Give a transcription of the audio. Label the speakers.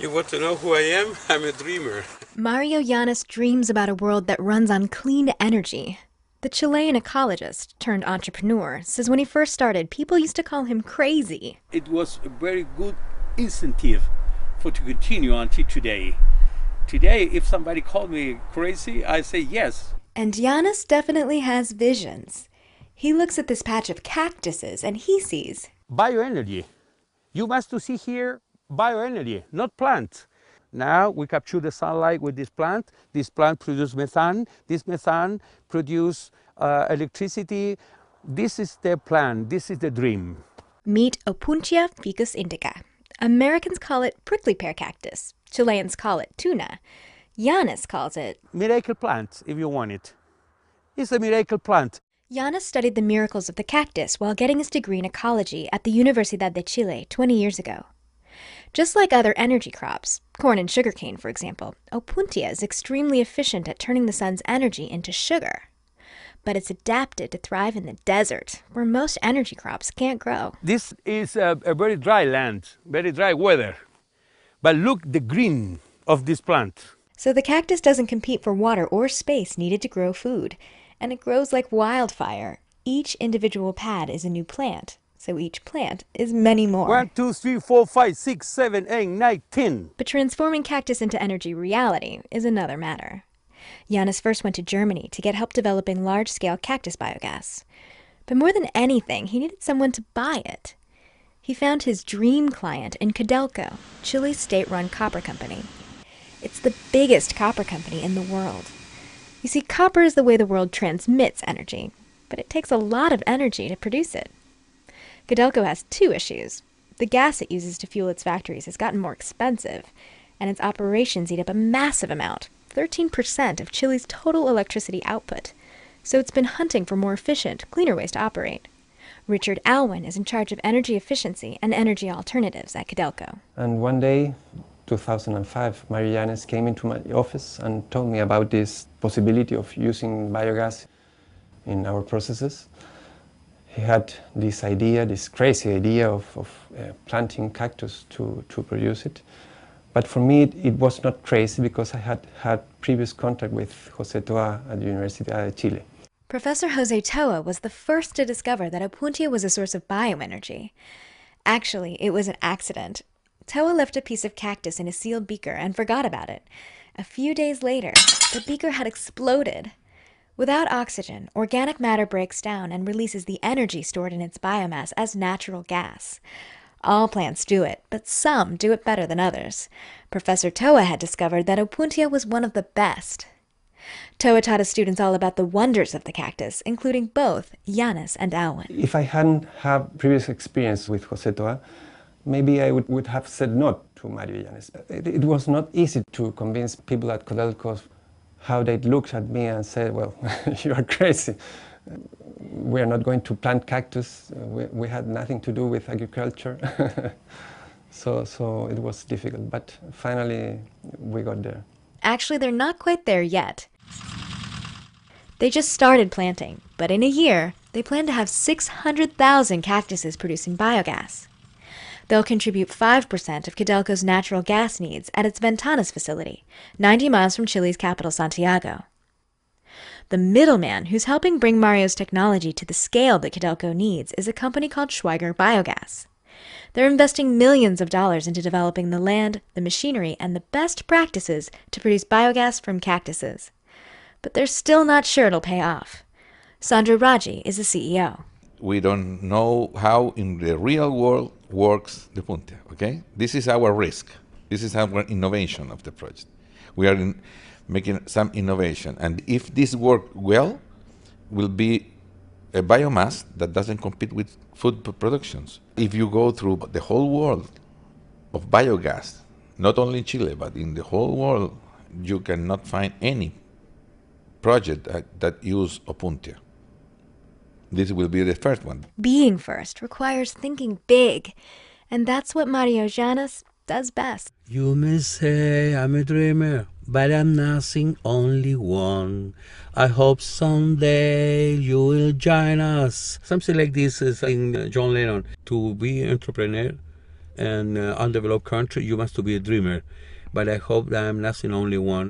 Speaker 1: You want to know who I am? I'm a dreamer.
Speaker 2: Mario Llanes dreams about a world that runs on clean energy. The Chilean ecologist turned entrepreneur says when he first started, people used to call him crazy.
Speaker 3: It was a very good incentive for to continue until today. Today, if somebody called me crazy, I say yes.
Speaker 2: And Llanes definitely has visions. He looks at this patch of cactuses and he sees
Speaker 4: bioenergy. You must to see here bioenergy, not plants. Now we capture the sunlight with this plant. This plant produces methane. This methane produces electricity. This is the plan. This is the dream.
Speaker 2: Meet Opuntia ficus indica. Americans call it prickly pear cactus. Chileans call it tuna. Llanes calls it
Speaker 4: miracle plant, if you want it. It's a miracle plant.
Speaker 2: Llanes studied the miracles of the cactus while getting his degree in ecology at the Universidad de Chile 20 years ago. Just like other energy crops, corn and sugarcane, for example, Opuntia is extremely efficient at turning the sun's energy into sugar. But it's adapted to thrive in the desert, where most energy crops can't grow.
Speaker 4: This is a very dry land, very dry weather. But look the green of this plant.
Speaker 2: So the cactus doesn't compete for water or space needed to grow food, and it grows like wildfire. Each individual pad is a new plant. So each plant is many more.
Speaker 4: 1, 2, 3, 4, 5, 6, 7, 8, 9, 10.
Speaker 2: But transforming cactus into energy reality is another matter. Llanes first went to Germany to get help developing large-scale cactus biogas. But more than anything, he needed someone to buy it. He found his dream client in Codelco, Chile's state-run copper company. It's the biggest copper company in the world. You see, copper is the way the world transmits energy, but it takes a lot of energy to produce it. Codelco has two issues. The gas it uses to fuel its factories has gotten more expensive, and its operations eat up a massive amount, 13% of Chile's total electricity output. So it's been hunting for more efficient, cleaner ways to operate. Richard Alwyn is in charge of energy efficiency and energy alternatives at Codelco.
Speaker 5: And one day, 2005, Mario Llanes came into my office and told me about this possibility of using biogas in our processes. He had this idea, this crazy idea of planting cactus to produce it. But for me, it was not crazy because I had had previous contact with José Toa at the Universidad de Chile.
Speaker 2: Professor José Toa was the first to discover that Opuntia was a source of bioenergy. Actually, it was an accident. Toa left a piece of cactus in a sealed beaker and forgot about it. A few days later, the beaker had exploded. Without oxygen, organic matter breaks down and releases the energy stored in its biomass as natural gas. All plants do it, but some do it better than others. Professor Toa had discovered that Opuntia was one of the best. Toa taught his students all about the wonders of the cactus, including both Llanes and Alwyn.
Speaker 5: If I hadn't had previous experience with José Toa, maybe I would have said no to Mario Llanes. It was not easy to convince people at Codelco how they looked at me and said, well, you are crazy. We are not going to plant cactus. We had nothing to do with agriculture. So it was difficult, but finally we got there.
Speaker 2: Actually, they're not quite there yet. They just started planting, but in a year, they plan to have 600,000 cactuses producing biogas. They'll contribute 5% of Codelco's natural gas needs at its Ventanas facility, 90 miles from Chile's capital, Santiago. The middleman who's helping bring Mario's technology to the scale that Codelco needs is a company called Schweiger Biogas. They're investing millions of dollars into developing the land, the machinery, and the best practices to produce biogas from cactuses. But they're still not sure it'll pay off. Sandro Raji is the CEO.
Speaker 6: We don't know how in the real world works the Punta, okay? This is our risk. This is our innovation of the project. We are making some innovation. And if this works well, will be a biomass that doesn't compete with food productions. If you go through the whole world of biogas, not only in Chile, but in the whole world, you cannot find any project that use Opuntia. This will be the first one.
Speaker 2: Being first requires thinking big, and that's what Mario Llanes does best.
Speaker 1: You may say I'm a dreamer, but I'm nothing, only one. I hope someday you will join us. Something like this is in John Lennon. To be entrepreneur, and undeveloped country, you must to be a dreamer. But I hope that I'm not the only one.